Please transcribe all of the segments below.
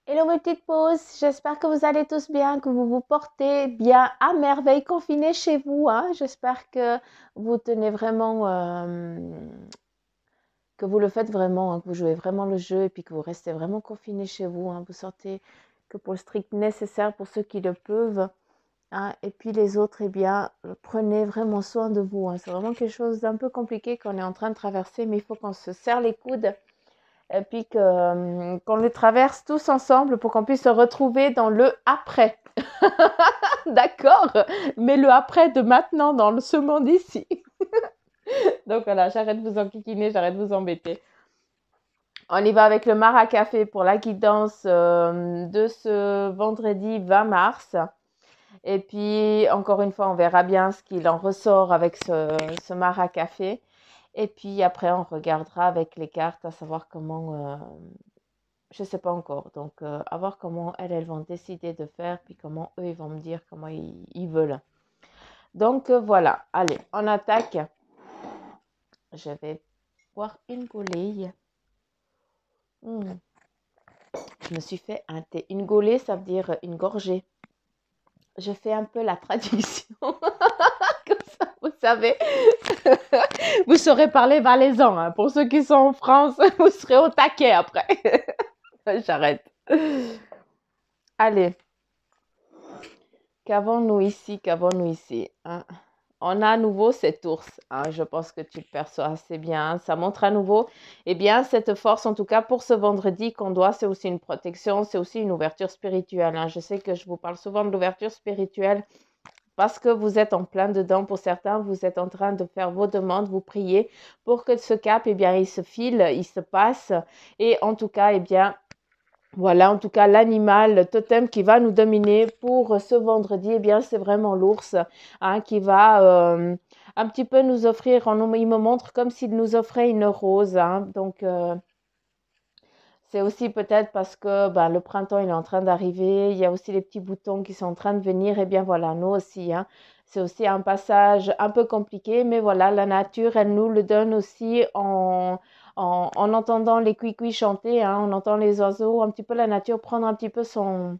Hello mes petites pauses, j'espère que vous allez tous bien, que vous vous portez bien à merveille confinés chez vous, hein. J'espère que vous tenez vraiment, que vous le faites vraiment, hein, que vous jouez vraiment le jeu et puis que vous restez vraiment confinés chez vous, hein. Vous sortez que pour le strict nécessaire pour ceux qui le peuvent, hein. Et puis les autres, eh bien, prenez vraiment soin de vous, hein. C'est vraiment quelque chose d'un peu compliqué qu'on est en train de traverser, mais il faut qu'on se serre les coudes et puis qu'on le traverse tous ensemble pour qu'on puisse se retrouver dans le après. D'accord? Mais le après de maintenant dans ce monde ici. Donc voilà, j'arrête de vous enquiquiner, j'arrête de vous embêter. On y va avec le Mara Café pour la guidance de ce vendredi 20 mars. Et puis, encore une fois, on verra bien ce qu'il en ressort avec ce Mara Café. Et puis après, on regardera avec les cartes à savoir comment je ne sais pas encore. Donc, à voir comment elles vont décider de faire, puis comment eux, ils vont me dire comment ils veulent. Donc, voilà. Allez, on attaque. Je vais boire une gaulée. Je me suis fait un thé. Une gaulée, ça veut dire une gorgée. Je fais un peu la traduction. Comme ça, vous savez. Vous saurez parler valaisan. Hein. Pour ceux qui sont en France, vous serez au taquet après. J'arrête. Allez. Qu'avons-nous ici? Qu'avons-nous ici? Hein? On a à nouveau cet ours. Hein? Je pense que tu le perçois assez bien. Hein. Ça montre à nouveau, eh bien, cette force, en tout cas pour ce vendredi qu'on doit, c'est aussi une protection, c'est aussi une ouverture spirituelle. Hein. Je sais que je vous parle souvent de l'ouverture spirituelle parce que vous êtes en plein dedans. Pour certains, vous êtes en train de faire vos demandes, vous priez pour que ce cap, eh bien, il se file, il se passe. Et en tout cas, eh bien, voilà, en tout cas, l'animal, le totem qui va nous dominer pour ce vendredi, eh bien, c'est vraiment l'ours hein, qui va un petit peu nous offrir, il me montre comme s'il nous offrait une rose. Hein, donc, c'est aussi peut-être parce que ben, le printemps, il est en train d'arriver, il y a aussi les petits boutons qui sont en train de venir, eh bien voilà, nous aussi, hein, c'est aussi un passage un peu compliqué, mais voilà, la nature, elle nous le donne aussi en entendant les cuicuis chanter, hein, on entend les oiseaux, un petit peu la nature prendre un petit peu son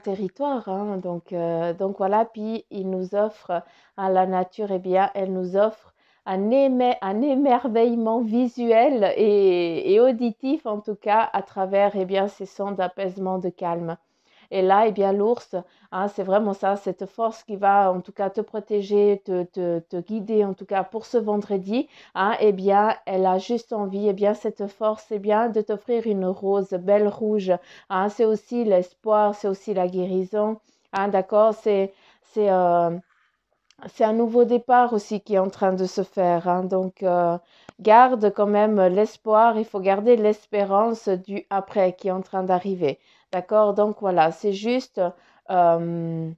territoire. Hein, donc voilà, puis il nous offre, hein, la nature, eh bien, elle nous offre un émerveillement visuel et auditif, en tout cas, à travers eh bien, ces sons d'apaisement, de calme. Et là, eh bien, l'ours, hein, c'est vraiment ça, cette force qui va en tout cas te protéger, te guider en tout cas pour ce vendredi. Hein, eh bien, elle a juste envie, eh bien, cette force, eh bien, de t'offrir une rose belle rouge. Hein, c'est aussi l'espoir, c'est aussi la guérison. Hein, d'accord, c'est un nouveau départ aussi qui est en train de se faire. Hein, donc, garde quand même l'espoir. Il faut garder l'espérance du après qui est en train d'arriver. D'accord? Donc voilà, c'est juste, il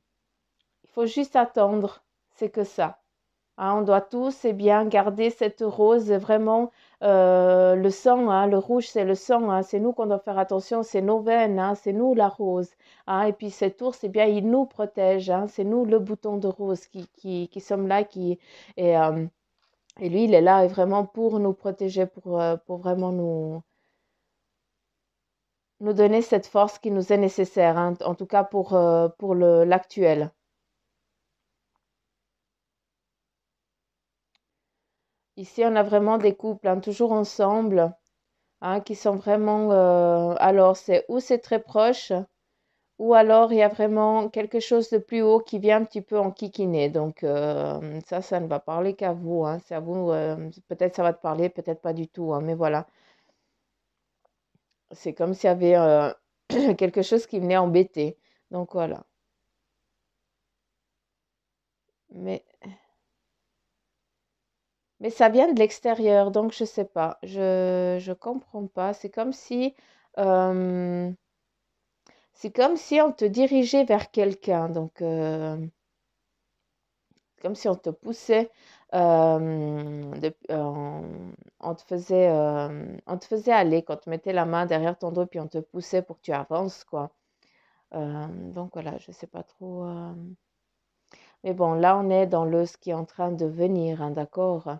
faut juste attendre. C'est que ça. Hein, on doit tous eh bien, garder cette rose vraiment le sang, hein, le rouge c'est le sang, hein, c'est nous qu'on doit faire attention, c'est nos veines, hein, c'est nous la rose. Hein, et puis cet ours, eh bien, il nous protège, hein, c'est nous le bouton de rose qui sommes là, et, euh, et lui il est là vraiment pour nous protéger, pour vraiment nous donner cette force qui nous est nécessaire, hein, en tout cas pour l'actuel. Ici on a vraiment des couples hein, toujours ensemble. Hein, qui sont vraiment, alors c'est très proche, ou alors il y a vraiment quelque chose de plus haut qui vient un petit peu en kikiner. Donc ça ne va parler qu'à vous. Hein, c'est à vous. Peut-être ça va te parler, peut-être pas du tout. Hein, mais voilà, c'est comme s'il y avait quelque chose qui venait embêter. Donc voilà. Mais, mais ça vient de l'extérieur, donc je sais pas. Je comprends pas. C'est comme si on te dirigeait vers quelqu'un. Donc comme si on te poussait, on te faisait aller, quand tu mettais la main derrière ton dos, puis on te poussait pour que tu avances, quoi. Donc voilà, je sais pas trop. Mais bon, là, on est dans ce qui est en train de venir, hein, d'accord?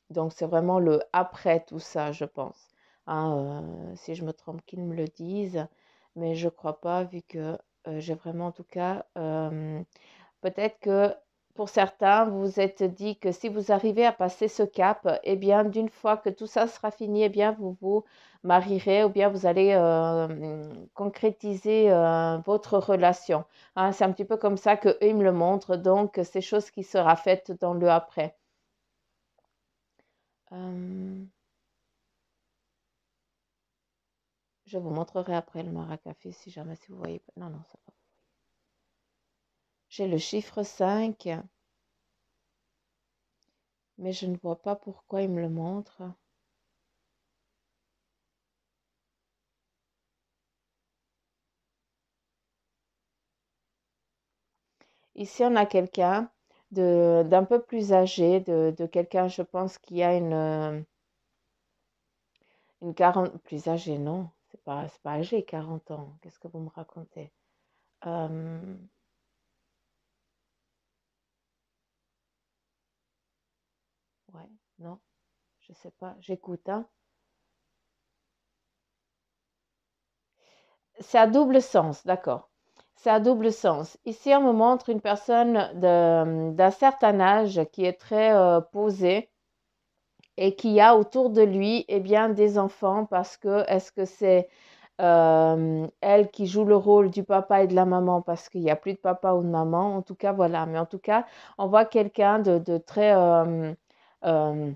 Donc c'est vraiment le après tout ça, je pense. Si je me trompe, qu'ils me le disent, mais je crois pas, vu que j'ai vraiment, en tout cas, peut-être que pour certains, vous vous êtes dit que si vous arrivez à passer ce cap, eh bien, d'une fois que tout ça sera fini, eh bien, vous vous marierez ou bien vous allez concrétiser votre relation. C'est un petit peu comme ça que eux ils me le montrent, donc c'est chose qui sera faite dans le après. Euh, je vous montrerai après le maracafé si jamais si vous voyez pas. Non, non, ça va. J'ai le chiffre 5, mais je ne vois pas pourquoi il me le montre. Ici, on a quelqu'un d'un peu plus âgé, de quelqu'un, je pense, qui a une 40, plus âgé, non, c'est pas âgé, 40 ans. Qu'est-ce que vous me racontez? Euh, ouais, non, je sais pas, j'écoute, hein. C'est à double sens, d'accord. C'est à double sens. Ici, on me montre une personne d'un certain âge qui est très posée et qui a autour de lui, eh bien, des enfants parce que est-ce que c'est elle qui joue le rôle du papa et de la maman parce qu'il n'y a plus de papa ou de maman. En tout cas, voilà. Mais en tout cas, on voit quelqu'un de très euh,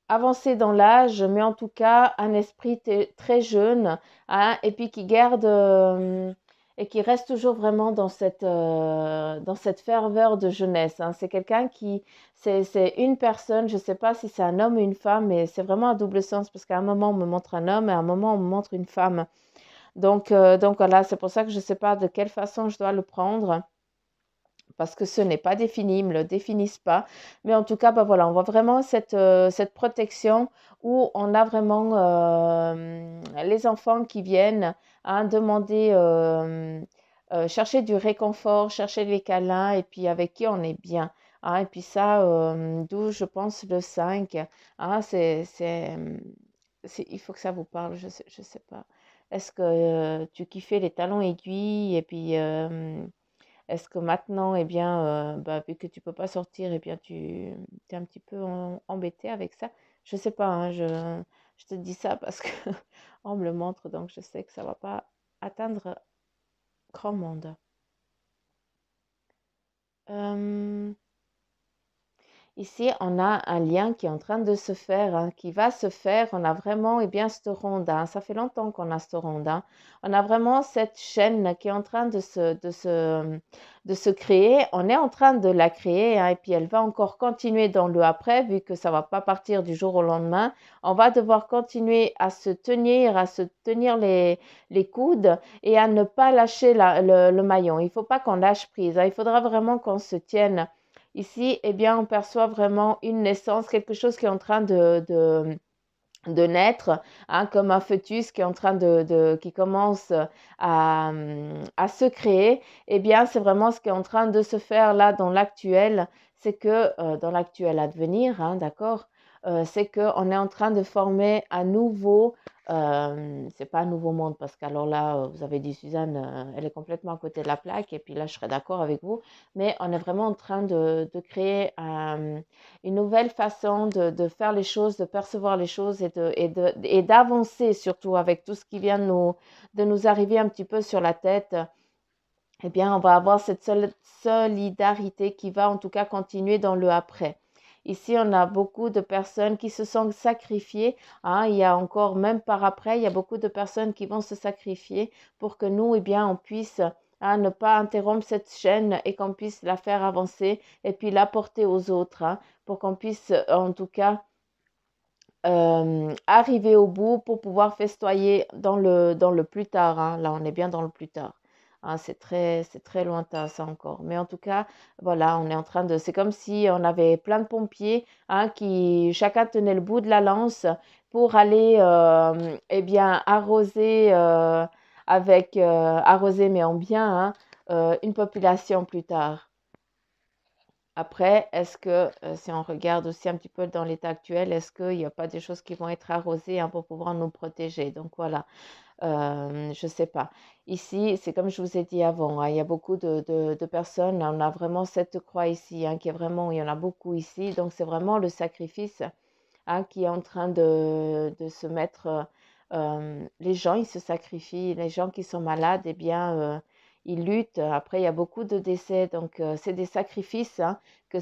avancé dans l'âge, mais en tout cas, un esprit très jeune, et puis qui garde et qui reste toujours vraiment dans cette ferveur de jeunesse. C'est quelqu'un qui, c'est une personne, je ne sais pas si c'est un homme ou une femme, mais c'est vraiment un double sens parce qu'à un moment, on me montre un homme et à un moment, on me montre une femme. Donc voilà, c'est pour ça que je ne sais pas de quelle façon je dois le prendre parce que ce n'est pas défini, ils ne me le définissent pas. Mais en tout cas, bah voilà, on voit vraiment cette protection où on a vraiment les enfants qui viennent demander, chercher du réconfort, chercher les câlins et puis avec qui on est bien. Et puis ça, d'où je pense le 5. Il faut que ça vous parle, je sais pas. Est-ce que tu kiffais les talons aiguilles et puis est-ce que maintenant, eh bien, bah, vu que tu peux pas sortir, eh bien, tu es un petit peu embêté avec ça? Je sais pas, je te dis ça parce que on me le montre, donc je sais que ça va pas atteindre grand monde. Euh, Ici, on a un lien qui est en train de se faire, qui va se faire. On a vraiment, eh bien, cette ronde. Ça fait longtemps qu'on a cette ronde. On a vraiment cette chaîne qui est en train de se créer. On est en train de la créer, et puis elle va encore continuer dans le après, vu que ça ne va pas partir du jour au lendemain. On va devoir continuer à se tenir les coudes et à ne pas lâcher le maillon. Il ne faut pas qu'on lâche prise. Il faudra vraiment qu'on se tienne. Ici, eh bien, on perçoit vraiment une naissance, quelque chose qui est en train de naître, comme un fœtus qui est en train qui commence à se créer. Eh bien, c'est vraiment ce qui est en train de se faire là dans l'actuel. C'est que dans l'actuel advenir, d'accord, c'est qu'on est en train de former un nouveau, c'est pas un nouveau monde parce qu'alors là, vous avez dit Suzanne, elle est complètement à côté de la plaque et puis là, je serais d'accord avec vous, mais on est vraiment en train de créer une nouvelle façon de faire les choses, de percevoir les choses et d'avancer surtout avec tout ce qui vient de nous arriver un petit peu sur la tête. Eh bien, on va avoir cette solidarité qui va en tout cas continuer dans le après. Ici, on a beaucoup de personnes qui se sont sacrifiées. Il y a encore, même par après, il y a beaucoup de personnes qui vont se sacrifier pour que nous, eh bien, on puisse ne pas interrompre cette chaîne et qu'on puisse la faire avancer et puis l'apporter aux autres, pour qu'on puisse, en tout cas, arriver au bout pour pouvoir festoyer dans le plus tard. Là, on est bien dans le plus tard. C'est très lointain ça encore. Mais en tout cas, voilà, on est en train de. C'est comme si on avait plein de pompiers qui chacun tenait le bout de la lance pour aller, eh bien, arroser arroser mais en bien, une population plus tard. Après, est-ce que si on regarde aussi un petit peu dans l'état actuel, est-ce qu'il n'y a pas des choses qui vont être arrosées hein, pour pouvoir nous protéger? Donc voilà, je ne sais pas. Ici, c'est comme je vous ai dit avant, hein, il y a beaucoup de personnes, on a vraiment cette croix ici, hein, qui est vraiment, il y en a beaucoup ici, donc c'est vraiment le sacrifice hein, qui est en train de se mettre. Les gens, ils se sacrifient, les gens qui sont malades, eh bien, ils luttent. Après, il y a beaucoup de décès, donc c'est des sacrifices hein, que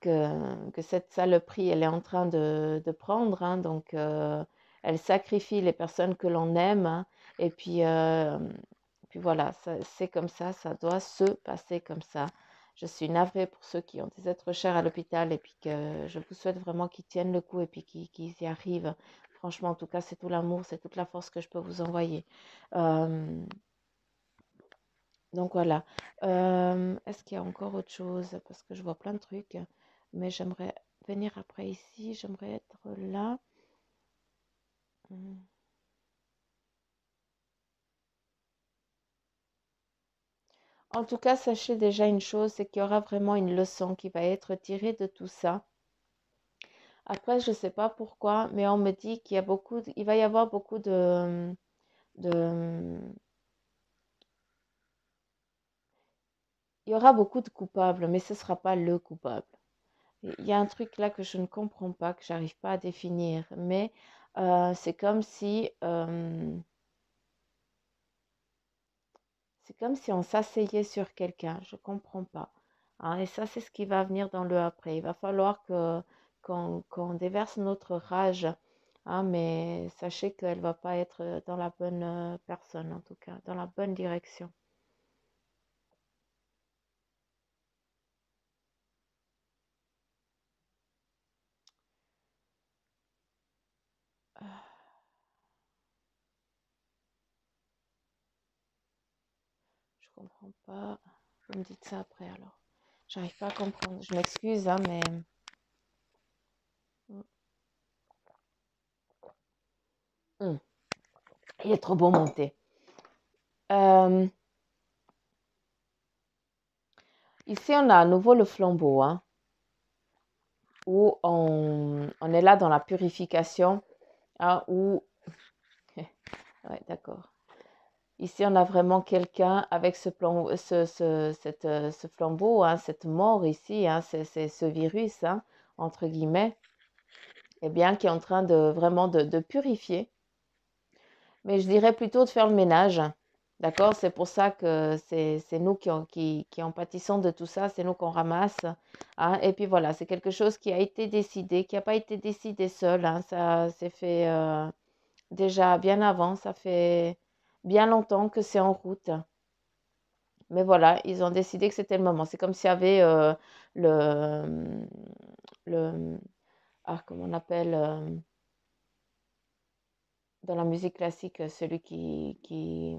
que cette saloperie, elle est en train de prendre. Hein, donc, elle sacrifie les personnes que l'on aime. Hein, et puis voilà, c'est comme ça doit se passer comme ça. Je suis navrée pour ceux qui ont des êtres chers à l'hôpital et puis que je vous souhaite vraiment qu'ils tiennent le coup et puis qu'ils y arrivent. Franchement, en tout cas, c'est tout l'amour, c'est toute la force que je peux vous envoyer. Euh, donc voilà. Est-ce qu'il y a encore autre chose? Parce que je vois plein de trucs, mais j'aimerais venir après ici. J'aimerais être là. Hmm. En tout cas, sachez déjà une chose, c'est qu'il y aura vraiment une leçon qui va être tirée de tout ça. Après, je ne sais pas pourquoi, mais on me dit qu'il y a il va y avoir beaucoup de, il y aura beaucoup de coupables, mais ce ne sera pas le coupable. Il y a un truc là que je ne comprends pas, que j'arrive pas à définir, mais c'est comme si on s'asseyait sur quelqu'un. Je comprends pas. Hein, et ça, c'est ce qui va venir dans le après. Il va falloir qu'on déverse notre rage. Hein, mais sachez qu'elle va pas être dans la bonne personne, en tout cas, dans la bonne direction. Ah, je comprends pas. Vous me dites ça après alors. J'arrive pas à comprendre. Je m'excuse, hein, mais hum, il est trop beau monté. Euh, Ici, on a à nouveau le flambeau, hein, où on est là dans la purification, hein, où... Ouais, d'accord. Ici, on a vraiment quelqu'un avec ce flambeau, hein, cette mort ici, hein, c'est ce virus, hein, entre guillemets, eh bien, qui est en train de vraiment de purifier. Mais je dirais plutôt de faire le ménage. D'accord? C'est pour ça que c'est nous qui en pâtissons de tout ça, c'est nous qu'on ramasse. Hein. Et puis voilà, c'est quelque chose qui a été décidé, qui n'a pas été décidé seul. Hein. Ça s'est fait déjà bien avant, ça fait bien longtemps que c'est en route. Mais voilà, ils ont décidé que c'était le moment. C'est comme s'il y avait le, le, comment on appelle, dans la musique classique, celui qui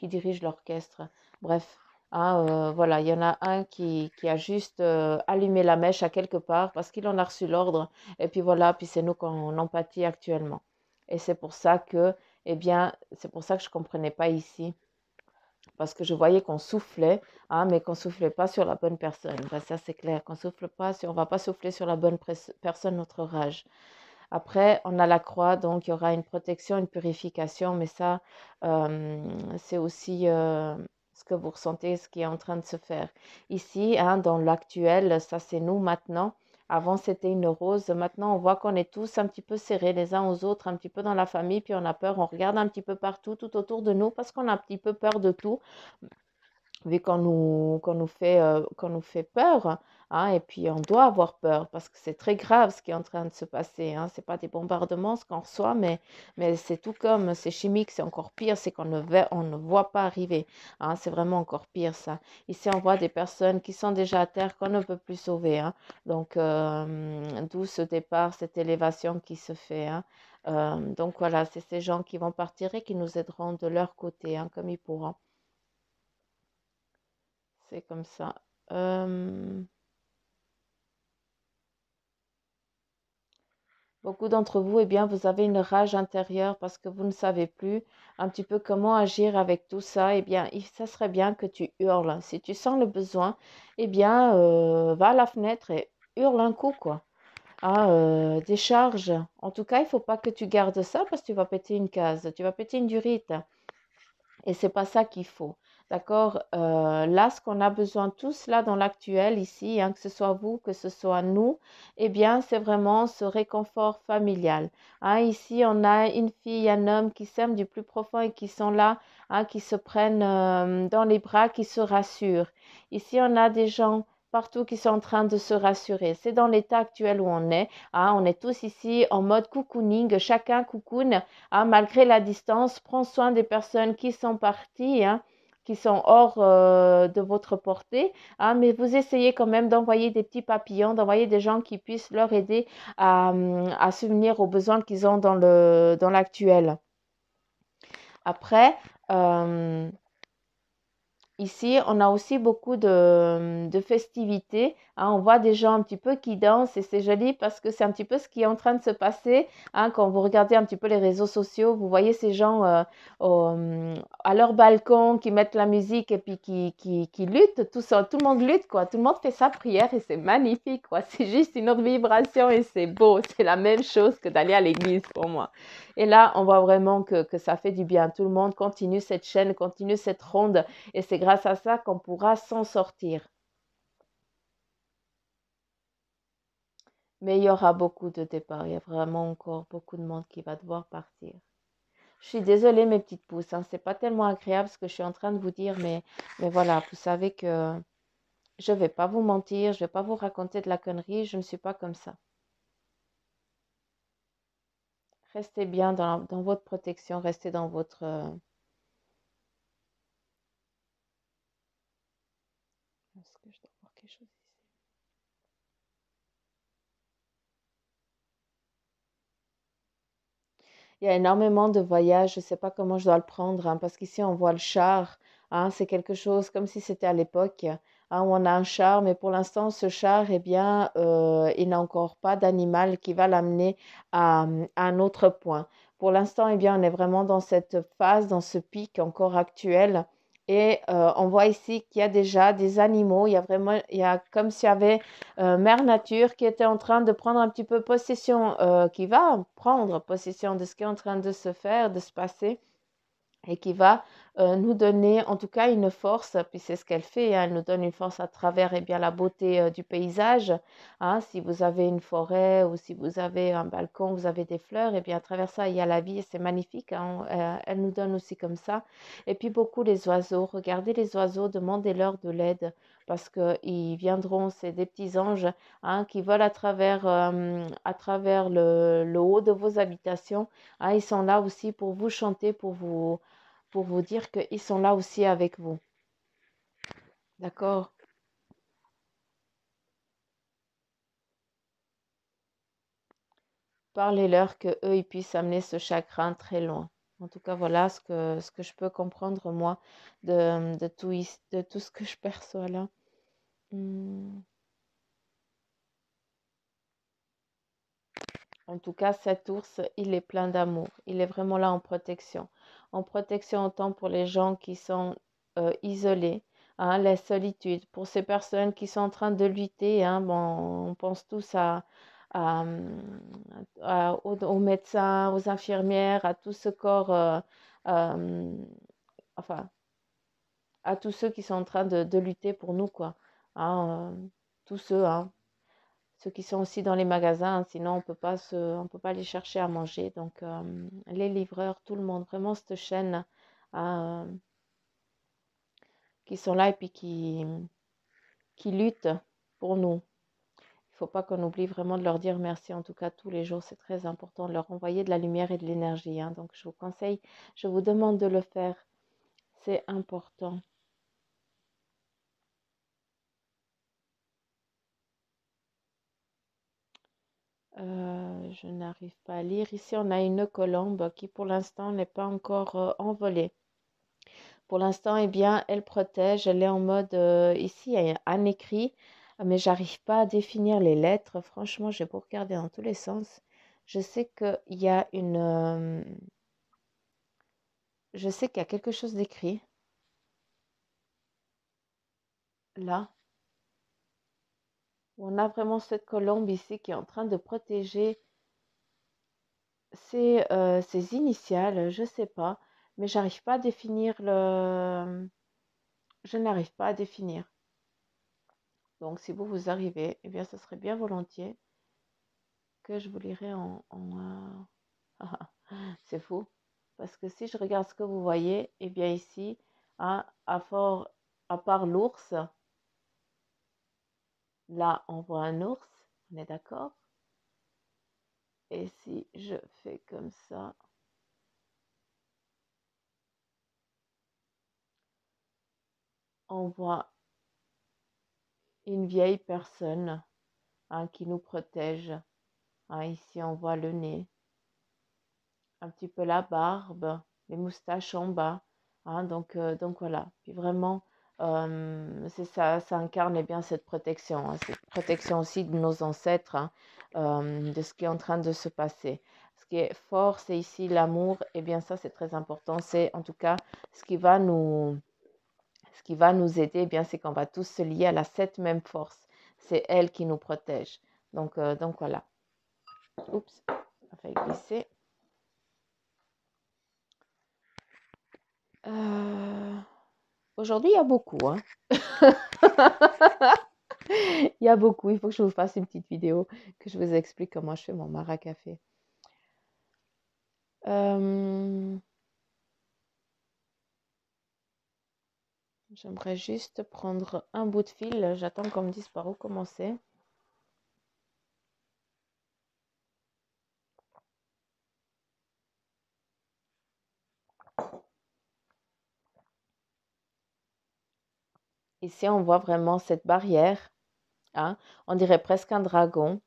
dirige l'orchestre. Bref, hein, voilà, il y en a un qui a juste allumé la mèche à quelque part parce qu'il en a reçu l'ordre. Et puis voilà, puis c'est nous qu'on en pâtit actuellement. Et c'est pour ça que, eh bien, c'est pour ça que je ne comprenais pas ici. Parce que je voyais qu'on soufflait, hein, mais qu'on ne soufflait pas sur la bonne personne. Ben, ça, c'est clair, qu'on souffle pas sur, on ne va pas souffler sur la bonne personne, notre rage. Après, on a la croix, donc il y aura une protection, une purification, mais ça, c'est aussi ce que vous ressentez, ce qui est en train de se faire. Ici, hein, dans l'actuel, ça c'est nous maintenant. Avant, c'était une rose. Maintenant, on voit qu'on est tous un petit peu serrés les uns aux autres, un petit peu dans la famille, puis on a peur, on regarde un petit peu partout, tout autour de nous, parce qu'on a un petit peu peur de tout vu qu'on nous fait peur, hein, et puis on doit avoir peur parce que c'est très grave ce qui est en train de se passer. Hein. Ce n'est pas des bombardements ce qu'on reçoit, mais c'est tout comme, c'est chimique, c'est encore pire, c'est on ne voit pas arriver. Hein. C'est vraiment encore pire ça. Ici, on voit des personnes qui sont déjà à terre qu'on ne peut plus sauver. Hein. Donc, d'où ce départ, cette élévation qui se fait. Hein. Donc voilà, c'est ces gens qui vont partir et qui nous aideront de leur côté, hein, comme ils pourront. C'est comme ça. Euh, Beaucoup d'entre vous, eh bien, vous avez une rage intérieure parce que vous ne savez plus un petit peu comment agir avec tout ça. Eh bien, ça serait bien que tu hurles. Si tu sens le besoin, eh bien, va à la fenêtre et hurle un coup, quoi. Ah, décharge. En tout cas, il faut pas que tu gardes ça parce que tu vas péter une case, tu vas péter une durite. Et c'est pas ça qu'il faut. D'accord? Là, ce qu'on a besoin tous là dans l'actuel ici, hein, que ce soit vous, que ce soit nous, eh bien, c'est vraiment ce réconfort familial. Hein, ici, on a une fille, un homme qui s'aiment du plus profond et qui sont là, hein, qui se prennent dans les bras, qui se rassurent. Ici, on a des gens partout qui sont en train de se rassurer. C'est dans l'état actuel où on est. Hein, on est tous ici en mode cocooning, chacun cocoon, hein, malgré la distance, prends soin des personnes qui sont parties, hein, qui sont hors de votre portée, hein, mais vous essayez quand même d'envoyer des petits papillons, d'envoyer des gens qui puissent leur aider à subvenir aux besoins qu'ils ont dans l'actuel. Après, euh, ici, on a aussi beaucoup de festivités. Hein. On voit des gens un petit peu qui dansent et c'est joli parce que c'est un petit peu ce qui est en train de se passer. Hein. Quand vous regardez un petit peu les réseaux sociaux, vous voyez ces gens à leur balcon qui mettent la musique et puis qui luttent. Tout ça, tout le monde lutte, quoi. Tout le monde fait sa prière et c'est magnifique, quoi. C'est juste une autre vibration et c'est beau. C'est la même chose que d'aller à l'église pour moi. Et là, on voit vraiment que ça fait du bien. Tout le monde continue cette chaîne, continue cette ronde. Et c'est grâce à ça qu'on pourra s'en sortir. Mais il y aura beaucoup de départs. Il y a vraiment encore beaucoup de monde qui va devoir partir. Je suis désolée, mes petites pousses. Hein, c'est pas tellement agréable ce que je suis en train de vous dire, mais voilà, vous savez que je vais pas vous mentir, je vais pas vous raconter de la connerie. Je ne suis pas comme ça. Restez bien dans votre protection, restez dans votre. Est-ce que je dois voir quelque chose ici? Il y a énormément de voyages, je ne sais pas comment je dois le prendre, hein, parce qu'ici on voit le char, hein, c'est quelque chose comme si c'était à l'époque, hein, où on a un char, mais pour l'instant ce char, eh bien, il n'a encore pas d'animal qui va l'amener à un autre point. Pour l'instant, eh bien, on est vraiment dans cette phase, dans ce pic encore actuel. Et on voit ici qu'il y a déjà des animaux, il y a vraiment, il y a comme s'il y avait Mère Nature qui était en train de prendre un petit peu possession, qui va prendre possession de ce qui est en train de se faire, de se passer et qui va nous donner en tout cas une force, puis c'est ce qu'elle fait, hein, elle nous donne une force à travers eh bien, la beauté du paysage. Hein, si vous avez une forêt ou si vous avez un balcon, vous avez des fleurs, et bien à travers ça, il y a la vie et c'est magnifique. Hein, elle nous donne aussi comme ça. Et puis beaucoup les oiseaux, regardez les oiseaux, demandez-leur de l'aide parce qu'ils viendront, c'est des petits anges hein, qui volent à travers le haut de vos habitations. Hein, ils sont là aussi pour vous chanter, pour vous dire qu'ils sont là aussi avec vous. D'accord? Parlez-leur que eux ils puissent amener ce chagrin très loin. En tout cas, voilà ce que je peux comprendre, moi, de tout ce que je perçois là. Hmm. En tout cas, cet ours, il est plein d'amour. Il est vraiment là en protection. En protection autant pour les gens qui sont isolés, hein, la solitude. Pour ces personnes qui sont en train de lutter, hein, bon, on pense tous à, aux médecins, aux infirmières, à tout ce corps, euh, enfin, à tous ceux qui sont en train de lutter pour nous, quoi. Hein, tous ceux, hein, ceux qui sont aussi dans les magasins, hein, sinon on peut pas les chercher à manger. Donc les livreurs, tout le monde, vraiment cette chaîne hein, qui sont là et puis qui luttent pour nous. Il ne faut pas qu'on oublie vraiment de leur dire merci. En tout cas, tous les jours, c'est très important de leur envoyer de la lumière et de l'énergie. Hein. Donc je vous conseille, je vous demande de le faire. C'est important. Je n'arrive pas à lire. Ici, on a une colombe qui pour l'instant n'est pas encore envolée. Pour l'instant, eh bien, elle protège. Elle est en mode, ici, il y a un écrit, mais j'arrive pas à définir les lettres. Franchement, j'ai beau regarder dans tous les sens. Je sais qu'il y a je sais qu'il y a quelque chose d'écrit là, où on a vraiment cette colombe ici qui est en train de protéger ses initiales, je sais pas, mais j'arrive pas à définir je n'arrive pas à définir. Donc, si vous arrivez, eh bien, ce serait bien volontiers que je vous lirai c'est fou. Parce que si je regarde ce que vous voyez, eh bien ici, hein, à part l'ours, là, on voit un ours, on est d'accord? Et si je fais comme ça, on voit une vieille personne, hein, qui nous protège. Hein, ici, on voit le nez, un petit peu la barbe, les moustaches en bas. Hein, donc voilà. Puis vraiment, c'est ça, ça incarne eh bien cette protection. Hein, cette protection aussi de nos ancêtres, hein, de ce qui est en train de se passer. Ce qui est fort, c'est ici l'amour. Eh bien, ça, c'est très important. C'est en tout cas ce qui va nous aider, eh bien, c'est qu'on va tous se lier à cette même force. C'est elle qui nous protège. Donc voilà. Oups, ça fait glisser. Aujourd'hui, il y a beaucoup. Hein. Il y a beaucoup. Il faut que je vous fasse une petite vidéo que je vous explique comment je fais mon maracafé. J'aimerais juste prendre un bout de fil. J'attends qu'on me dise par où commencer. Ici, on voit vraiment cette barrière. Hein. On dirait presque un dragon.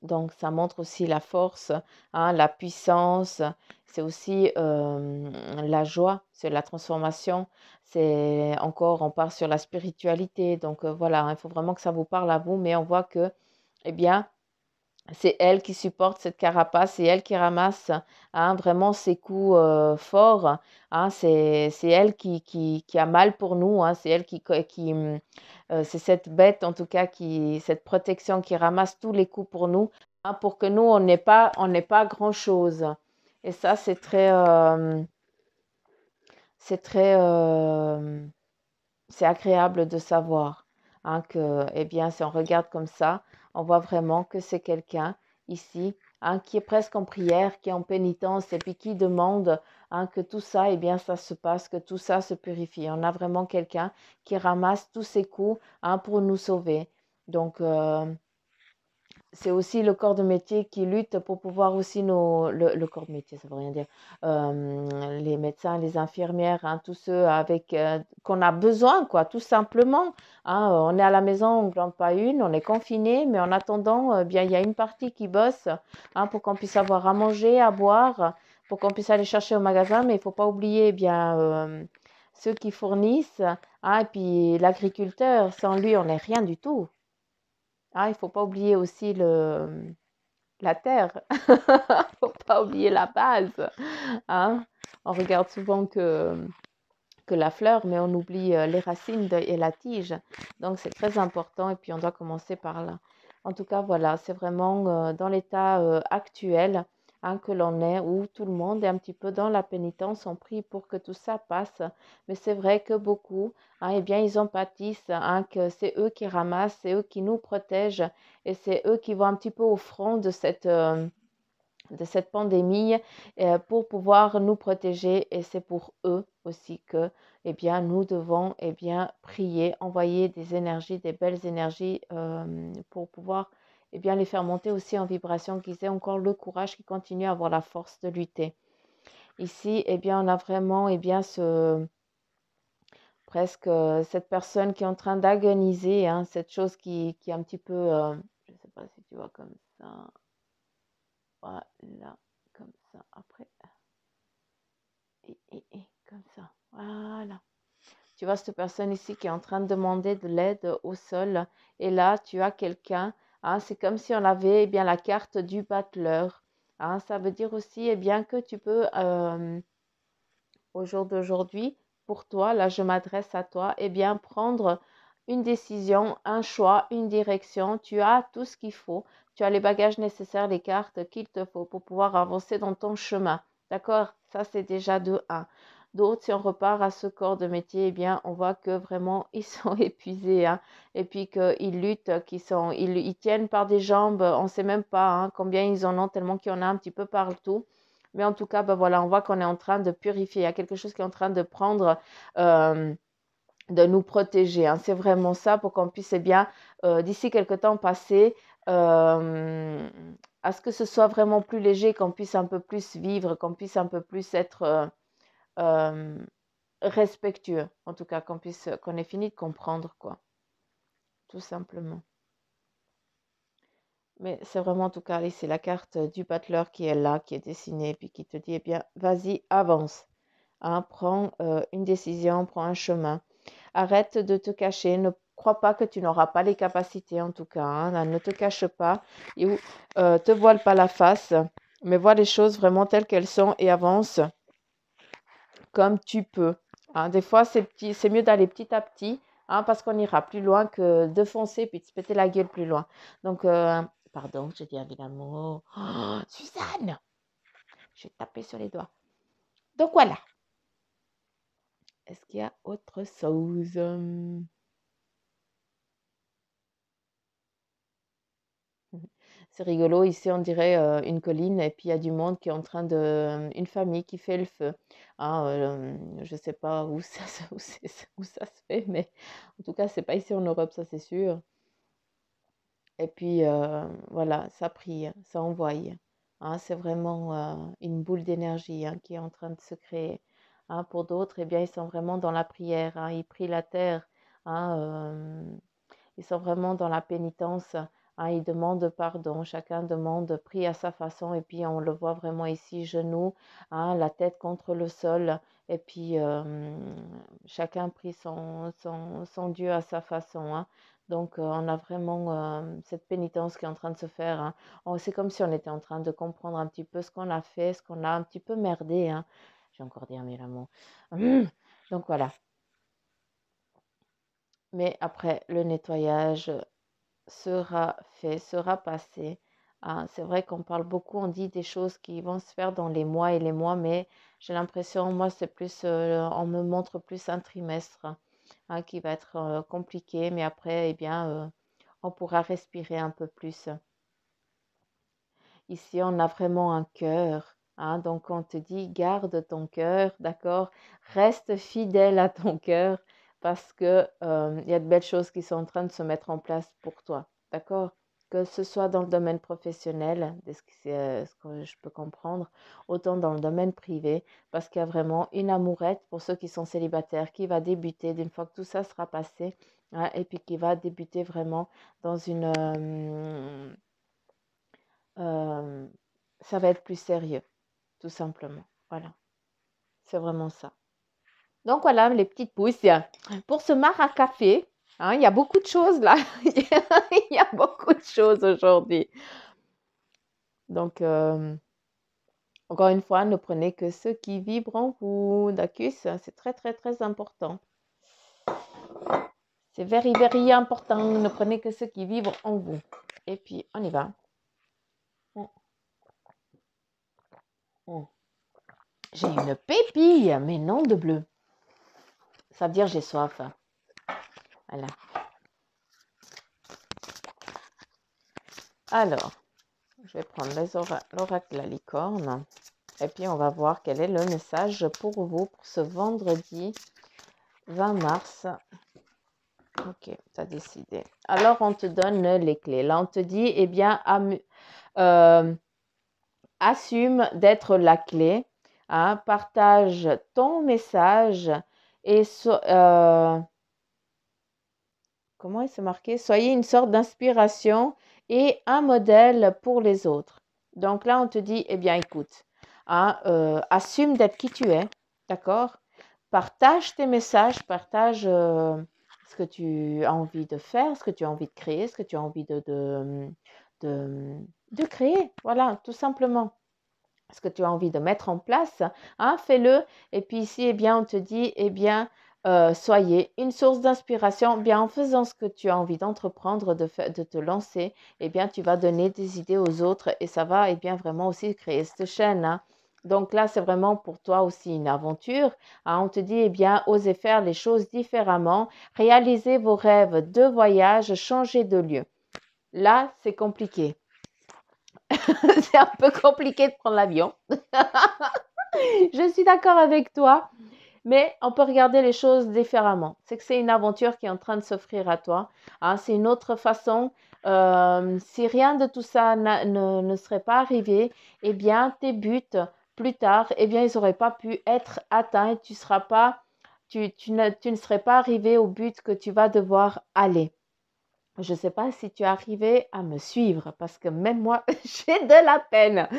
Donc, ça montre aussi la force, hein, la puissance. C'est aussi la joie, c'est la transformation. C'est encore, on part sur la spiritualité. Donc, voilà, hein, il faut vraiment que ça vous parle à vous. Mais on voit que, eh bien, c'est elle qui supporte cette carapace, c'est elle qui ramasse, hein, vraiment ces coups forts. Hein, c'est elle qui a mal pour nous. Hein, c'est elle c'est cette bête en tout cas cette protection qui ramasse tous les coups pour nous, hein, pour que nous on n'ait pas grand-chose. Et ça c'est agréable de savoir, hein, que, eh bien, si on regarde comme ça, on voit vraiment que c'est quelqu'un ici, hein, qui est presque en prière, qui est en pénitence et puis qui demande, hein, que tout ça, eh bien, ça se passe, que tout ça se purifie. On a vraiment quelqu'un qui ramasse tous ses coups, hein, pour nous sauver. Donc, c'est aussi le corps de métier qui lutte pour pouvoir aussi le corps de métier, ça veut rien dire, les médecins, les infirmières, hein, tous ceux avec qu'on a besoin, quoi, tout simplement. Hein, on est à la maison, on ne plante pas une, on est confiné, mais en attendant, bien, il y a une partie qui bosse, hein, pour qu'on puisse avoir à manger, à boire, pour qu'on puisse aller chercher au magasin, mais il ne faut pas oublier, eh bien, ceux qui fournissent, hein, et puis l'agriculteur, sans lui, on n'est rien du tout. Ah, il ne faut pas oublier aussi la terre. Il ne faut pas oublier la base. Hein. On regarde souvent que la fleur, mais on oublie les racines et la tige. Donc, c'est très important et puis on doit commencer par là. En tout cas, voilà, c'est vraiment dans l'état actuel, hein, que l'on est, où tout le monde est un petit peu dans la pénitence. On prie pour que tout ça passe. Mais c'est vrai que beaucoup, hein, eh bien, ils en pâtissent, hein, que c'est eux qui ramassent, c'est eux qui nous protègent et c'est eux qui vont un petit peu au front de cette pandémie, pour pouvoir nous protéger et c'est pour eux aussi que, eh bien, nous devons, eh bien, prier, envoyer des énergies, des belles énergies, pour pouvoir, eh bien, les faire monter aussi en vibration, qu'ils aient encore le courage, qu'ils continuent à avoir la force de lutter. Ici, eh bien, on a vraiment, eh bien, presque cette personne qui est en train d'agoniser, hein, cette chose qui est un petit peu, je ne sais pas si tu vois comme ça, voilà, comme ça, après. Comme ça. Voilà. Tu vois cette personne ici qui est en train de demander de l'aide au sol. Et là, tu as quelqu'un, Hein, c'est comme si on avait eh bien la carte du battleur. Hein, ça veut dire aussi eh bien que tu peux au jour d'aujourd'hui, pour toi, là je m'adresse à toi, eh bien prendre une décision, un choix, une direction. Tu as tout ce qu'il faut. Tu as les bagages nécessaires, les cartes qu'il te faut pour pouvoir avancer dans ton chemin. D'accord? Ça, c'est déjà de un. D'autres, si on repart à ce corps de métier, eh bien, on voit que vraiment, ils sont épuisés, hein, et puis qu'ils luttent, ils tiennent par des jambes, on ne sait même pas hein, combien ils en ont, tellement qu'il y en a un petit peu partout. Mais en tout cas, ben voilà, on voit qu'on est en train de purifier. Il y a quelque chose qui est en train de prendre, de nous protéger. Hein. C'est vraiment ça pour qu'on puisse, eh bien, d'ici quelques temps passer, à ce que ce soit vraiment plus léger, qu'on puisse un peu plus vivre, qu'on puisse un peu plus être euh, respectueux. En tout cas, qu'on ait fini de comprendre, quoi. Tout simplement. Mais c'est vraiment, en tout cas, c'est la carte du battleur qui est là, qui est dessinée, puis qui te dit, eh bien, vas-y, avance. Hein, prends une décision, prends un chemin. Arrête de te cacher. Ne crois pas que tu n'auras pas les capacités, en tout cas. Hein, ne te cache pas et te voile pas la face, mais vois les choses vraiment telles qu'elles sont et avance comme tu peux. Hein, des fois, c'est mieux d'aller petit à petit, hein, parce qu'on ira plus loin que de foncer puis de se péter la gueule plus loin. Donc, pardon, j'ai dit un vilain mot. Oh, Suzanne, je vais taper sur les doigts. Donc voilà. Est-ce qu'il y a autre chose? C'est rigolo, ici on dirait une colline et puis il y a du monde qui est en train une famille qui fait le feu. Hein, je ne sais pas où ça, où ça se fait, mais en tout cas, c'est pas ici en Europe, ça c'est sûr. Et puis voilà, ça prie, ça envoie. Hein, c'est vraiment une boule d'énergie hein, qui est en train de se créer. Hein, pour d'autres, eh bien, ils sont vraiment dans la prière, hein, ils prient la terre. Hein, ils sont vraiment dans la pénitence. Hein, ils demandent pardon. Chacun demande, prie à sa façon. Et puis, on le voit vraiment ici, genoux, hein, la tête contre le sol. Et puis, chacun prie son Dieu à sa façon. Hein. Donc, on a vraiment cette pénitence qui est en train de se faire. Hein. C'est comme si on était en train de comprendre un petit peu ce qu'on a fait, ce qu'on a un petit peu merdé. Hein. J'ai encore dit un mille mots. Donc, voilà. Mais après, le nettoyage sera fait, sera passé. Hein. C'est vrai qu'on parle beaucoup, on dit des choses qui vont se faire dans les mois et les mois, mais j'ai l'impression, moi, c'est plus, on me montre plus un trimestre hein, qui va être compliqué, mais après, eh bien, on pourra respirer un peu plus. Ici, on a vraiment un cœur. Hein, donc, on te dit, garde ton cœur, d'accord? Reste fidèle à ton cœur parce que il y a de belles choses qui sont en train de se mettre en place pour toi, d'accord? Que ce soit dans le domaine professionnel, ce que je peux comprendre, autant dans le domaine privé, parce qu'il y a vraiment une amourette pour ceux qui sont célibataires qui va débuter d'une fois que tout ça sera passé, hein, et puis qui va débuter vraiment dans euh, ça va être plus sérieux, tout simplement. Voilà, c'est vraiment ça. Donc voilà, les petites pousses. Pour ce mar à café, hein, il y a beaucoup de choses là. Il y a beaucoup de choses aujourd'hui. Donc, encore une fois, ne prenez que ceux qui vibrent en vous. D'accord, c'est très, très, très important. C'est very, very important. Ne prenez que ceux qui vibrent en vous. Et puis, on y va. J'ai une pépille, mais non de bleu. Ça veut dire j'ai soif. Voilà. Alors, je vais prendre l'oracle la licorne. Et puis, on va voir quel est le message pour vous pour ce vendredi 20 mars. Ok, tu as décidé. Alors, on te donne les clés. Là, on te dit, eh bien, assume d'être la clé. Hein, partage ton message et comment il s'est marqué? Soyez une sorte d'inspiration et un modèle pour les autres. Donc là, on te dit, eh bien, écoute, hein, assume d'être qui tu es, d'accord? Partage tes messages, partage ce que tu as envie de faire, ce que tu as envie de créer, ce que tu as envie de, de créer. Voilà, tout simplement. Ce que tu as envie de mettre en place, hein, fais-le. Et puis ici, eh bien, on te dit, eh bien, soyez une source d'inspiration. Eh bien, en faisant ce que tu as envie d'entreprendre, de te lancer, eh bien, tu vas donner des idées aux autres et ça va, eh bien, vraiment aussi créer cette chaîne, hein. Donc là, c'est vraiment pour toi aussi une aventure, hein. On te dit, eh bien, osez faire les choses différemment, réalisez vos rêves de voyage, changez de lieu. Là, c'est compliqué. C'est un peu compliqué de prendre l'avion. Je suis d'accord avec toi, mais on peut regarder les choses différemment. C'est que c'est une aventure qui est en train de s'offrir à toi, hein. C'est une autre façon. Si rien de tout ça ne serait pas arrivé, eh bien, tes buts plus tard, eh bien, ils n'auraient pas pu être atteints et tu ne serais pas arrivé au but que tu vas devoir aller. Je ne sais pas si tu es arrivé à me suivre parce que même moi, j'ai de la peine.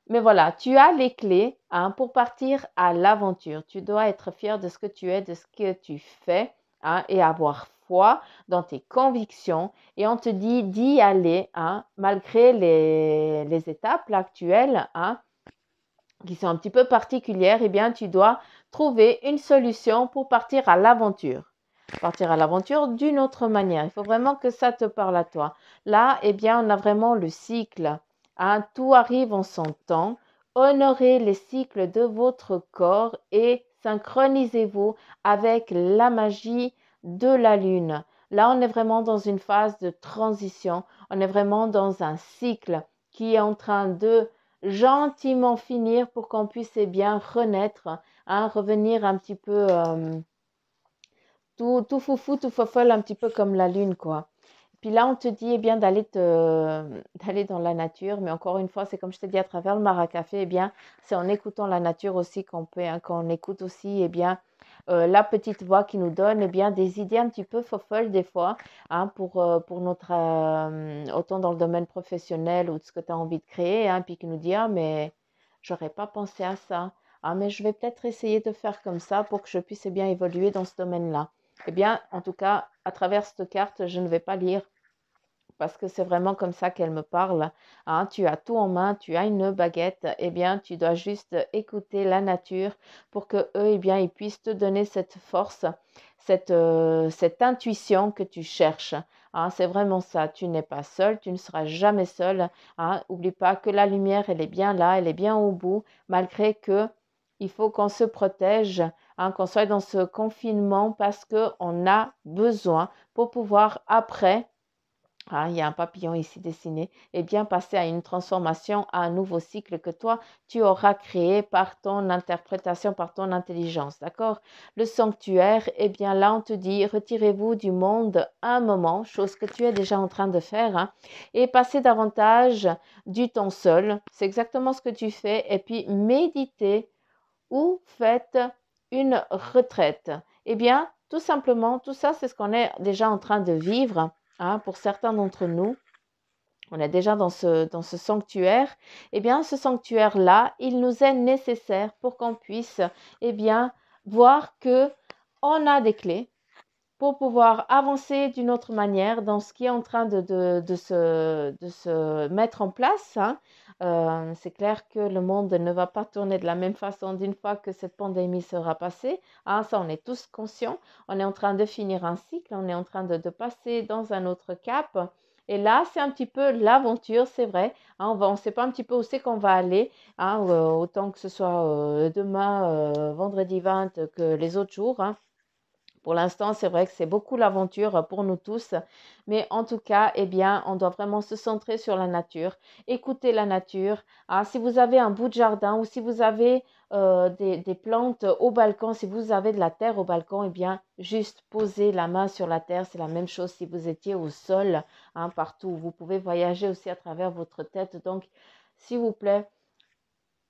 Mais voilà, tu as les clés, hein, pour partir à l'aventure. Tu dois être fier de ce que tu es, de ce que tu fais, hein, et avoir foi dans tes convictions. Et on te dit d'y aller, hein, malgré les étapes là, actuelles, hein, qui sont un petit peu particulières. Eh bien, tu dois trouver une solution pour partir à l'aventure. Partir à l'aventure d'une autre manière. Il faut vraiment que ça te parle à toi. Là, eh bien, on a vraiment le cycle, hein, tout arrive en son temps. Honorez les cycles de votre corps et synchronisez-vous avec la magie de la lune. Là, on est vraiment dans une phase de transition. On est vraiment dans un cycle qui est en train de gentiment finir pour qu'on puisse, eh bien, renaître, hein, revenir un petit peu tout foufou, tout fofolle, un petit peu comme la lune, quoi. Puis là, on te dit, eh bien, d'aller dans la nature. Mais encore une fois, c'est comme je te dis, à travers le maracafé, eh bien, c'est en écoutant la nature aussi qu'on peut, hein, qu'on écoute aussi, eh bien, la petite voix qui nous donne, eh bien, des idées un petit peu fofolles des fois, hein, pour notre, autant dans le domaine professionnel ou de ce que tu as envie de créer, hein, puis qui nous dit, ah, mais j'aurais pas pensé à ça. Ah, mais je vais peut-être essayer de faire comme ça pour que je puisse, eh bien, évoluer dans ce domaine-là. Eh bien, en tout cas, à travers cette carte, je ne vais pas lire parce que c'est vraiment comme ça qu'elle me parle, hein. Tu as tout en main, tu as une baguette, eh bien, tu dois juste écouter la nature pour que eux, eh bien, ils puissent te donner cette force, cette intuition que tu cherches, hein. C'est vraiment ça. Tu n'es pas seul, tu ne seras jamais seul, hein. Oublie pas que la lumière, elle est bien là, elle est bien au bout, malgré que il faut qu'on se protège, hein, qu'on soit dans ce confinement parce qu'on a besoin pour pouvoir après, ah, il y a un papillon ici dessiné, et bien passer à une transformation, à un nouveau cycle que toi, tu auras créé par ton interprétation, par ton intelligence, d'accord? Le sanctuaire, eh bien là, on te dit, retirez-vous du monde un moment, chose que tu es déjà en train de faire, hein, et passez davantage du temps seul. C'est exactement ce que tu fais, et puis méditez ou faites une retraite. Eh bien, tout simplement, tout ça, c'est ce qu'on est déjà en train de vivre, hein, pour certains d'entre nous. On est déjà dans ce sanctuaire. Eh bien, ce sanctuaire-là, il nous est nécessaire pour qu'on puisse, eh bien, voir que on a des clés pour pouvoir avancer d'une autre manière dans ce qui est en train de se mettre en place, hein. C'est clair que le monde ne va pas tourner de la même façon d'une fois que cette pandémie sera passée, hein. Ça, on est tous conscients. On est en train de finir un cycle, on est en train de passer dans un autre cap. Et là, c'est un petit peu l'aventure, c'est vrai, hein. On ne sait pas un petit peu où c'est qu'on va aller, hein, autant que ce soit demain, vendredi 20, que les autres jours, hein. Pour l'instant, c'est vrai que c'est beaucoup l'aventure pour nous tous, mais en tout cas, eh bien, on doit vraiment se centrer sur la nature, écouter la nature, hein. Si vous avez un bout de jardin ou si vous avez des plantes au balcon, si vous avez de la terre au balcon, eh bien, juste poser la main sur la terre. C'est la même chose si vous étiez au sol, hein, partout. Vous pouvez voyager aussi à travers votre tête. Donc, s'il vous plaît,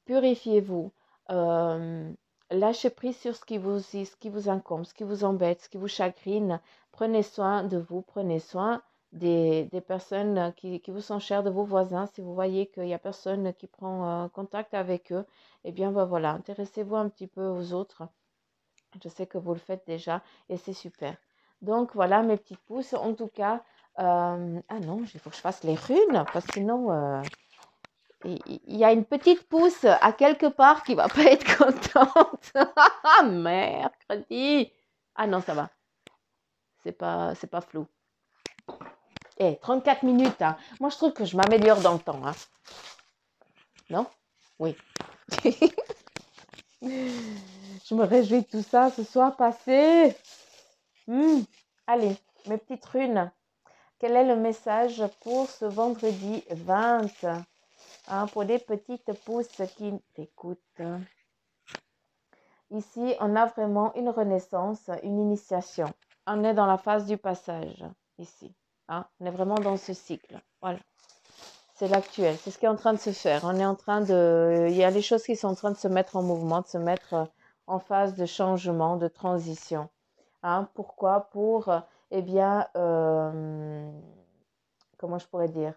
purifiez-vous. Euh, Lâchez prise sur ce qui vous incombe, ce qui vous embête, ce qui vous chagrine. Prenez soin de vous, prenez soin des personnes qui vous sont chères, de vos voisins. Si vous voyez qu'il n'y a personne qui prend contact avec eux, eh bien ben voilà, intéressez-vous un petit peu aux autres. Je sais que vous le faites déjà et c'est super. Donc voilà mes petites pousses. En tout cas, ah non, il faut que je fasse les runes parce que sinon, il y a une petite pousse à quelque part qui va pas être contente. Ah, mercredi. Ah non, ça va. C'est pas flou. 34 minutes. Hein. Moi, je trouve que je m'améliore dans le temps. Hein. Non? Oui. Je me réjouis de tout ça ce soir passé. Allez, mes petites runes. Quel est le message pour ce vendredi 20 hein, pour les petites pousses qui t'écoutent? Ici, on a vraiment une renaissance, une initiation. On est dans la phase du passage, ici. Hein, on est vraiment dans ce cycle. Voilà. C'est l'actuel. C'est ce qui est en train de se faire. On est en train de... Il y a les choses qui sont en train de se mettre en mouvement, de se mettre en phase de changement, de transition. Hein, pourquoi? Pour, eh bien, comment je pourrais dire?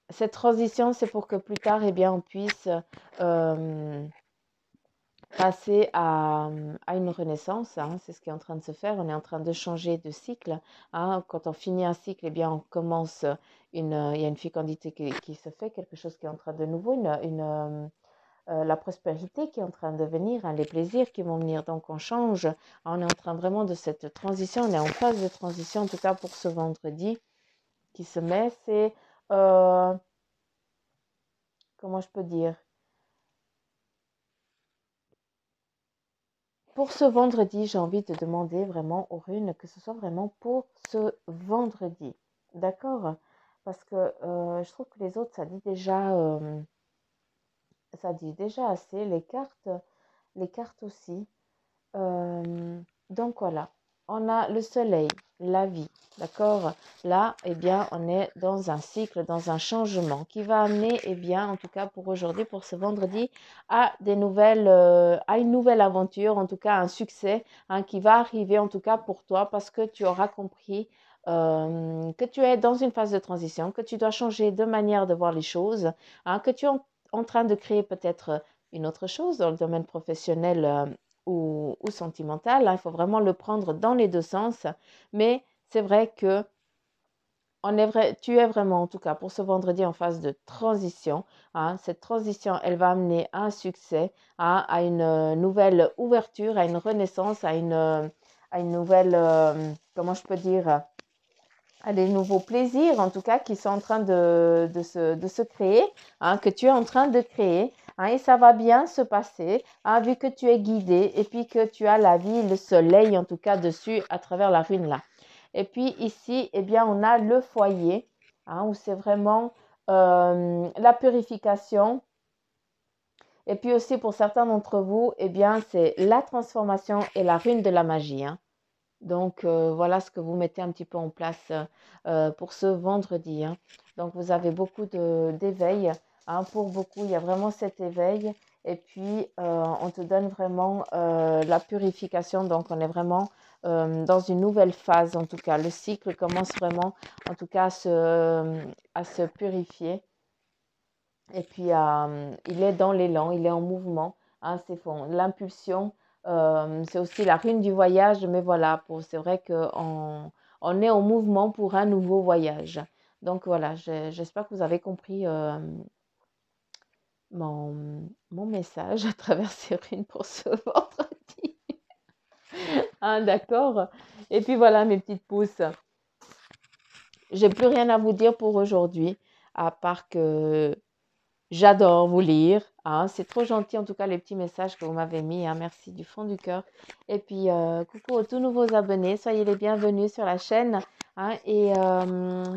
Cette transition, c'est pour que plus tard, eh bien, on puisse passer à une renaissance. Hein, c'est ce qui est en train de se faire. On est en train de changer de cycle. Hein. Quand on finit un cycle, eh bien, on commence il y a une fécondité qui se fait, quelque chose qui est en train de nouveau, la prospérité qui est en train de venir, hein, les plaisirs qui vont venir. Donc, on change. On est en train vraiment de cette transition. On est en phase de transition, en tout cas pour ce vendredi qui se met. C'est, comment je peux dire? Pour ce vendredi, j'ai envie de demander vraiment aux runes que ce soit vraiment pour ce vendredi. D'accord? Parce que je trouve que les autres, ça dit déjà assez. Les cartes aussi. Donc voilà, on a le soleil, la vie, d'accord? Là, eh bien, on est dans un cycle, dans un changement qui va amener, eh bien, en tout cas pour aujourd'hui, pour ce vendredi, à à une nouvelle aventure, en tout cas un succès hein, qui va arriver, en tout cas pour toi, parce que tu auras compris que tu es dans une phase de transition, que tu dois changer de manière de voir les choses, hein, que tu es en train de créer peut-être une autre chose dans le domaine professionnel ou sentimental. Hein. Il faut vraiment le prendre dans les deux sens. Mais c'est vrai que tu es vraiment, en tout cas, pour ce vendredi en phase de transition. Hein. Cette transition, elle va amener à un succès, hein, à une nouvelle ouverture, à une renaissance, à une nouvelle, comment je peux dire, à des nouveaux plaisirs, en tout cas, qui sont en train de se créer, hein, que tu es en train de créer. Hein, et ça va bien se passer, hein, vu que tu es guidé et puis que tu as la vie, le soleil, en tout cas, dessus, à travers la rune là. Et puis ici, eh bien, on a le foyer, hein, où c'est vraiment la purification. Et puis aussi, pour certains d'entre vous, eh bien, c'est la transformation et la rune de la magie. Hein. Donc, voilà ce que vous mettez un petit peu en place pour ce vendredi. Hein. Donc, vous avez beaucoup d'éveil. Hein. Pour beaucoup, il y a vraiment cet éveil. Et puis, on te donne vraiment la purification. Donc, on est vraiment dans une nouvelle phase. En tout cas, le cycle commence vraiment, en tout cas, à se purifier. Et puis, il est dans l'élan, il est en mouvement. Hein, c'est l'impulsion, c'est aussi la rune du voyage. Mais voilà, c'est vrai on est en mouvement pour un nouveau voyage. Donc voilà, j'espère que vous avez compris mon message à travers ces runes pour ce vendredi. Hein, d'accord. Et puis voilà, mes petites pousses. J'ai plus rien à vous dire pour aujourd'hui, à part que j'adore vous lire. Hein. C'est trop gentil, en tout cas, les petits messages que vous m'avez mis. Hein. Merci du fond du cœur. Et puis, coucou aux tous nouveaux abonnés. Soyez les bienvenus sur la chaîne. Hein. Et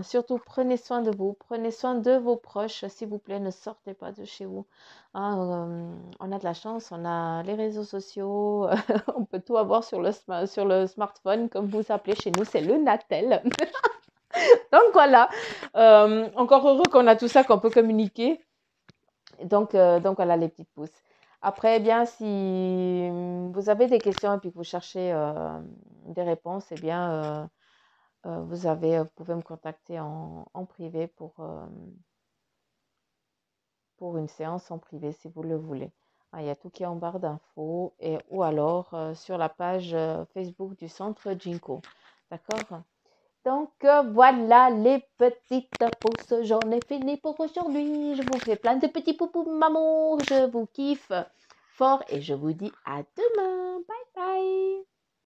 surtout, prenez soin de vous. Prenez soin de vos proches. S'il vous plaît, ne sortez pas de chez vous. Hein. On a de la chance. On a les réseaux sociaux. On peut tout avoir sur sur le smartphone, comme vous appelez chez nous. C'est le Natel. Donc, voilà. Encore heureux qu'on a tout ça, qu'on peut communiquer. Donc voilà les petites pousses. Après, eh bien, si vous avez des questions et puis que vous cherchez des réponses, eh bien, vous pouvez me contacter en privé pour une séance en privé si vous le voulez. Ah, il y a tout qui est en barre d'infos et ou alors sur la page Facebook du centre Jinko. D'accord? Donc voilà les petites pauses, j'en ai fini pour aujourd'hui. Je vous fais plein de petits poupous maman, je vous kiffe fort et je vous dis à demain. Bye bye.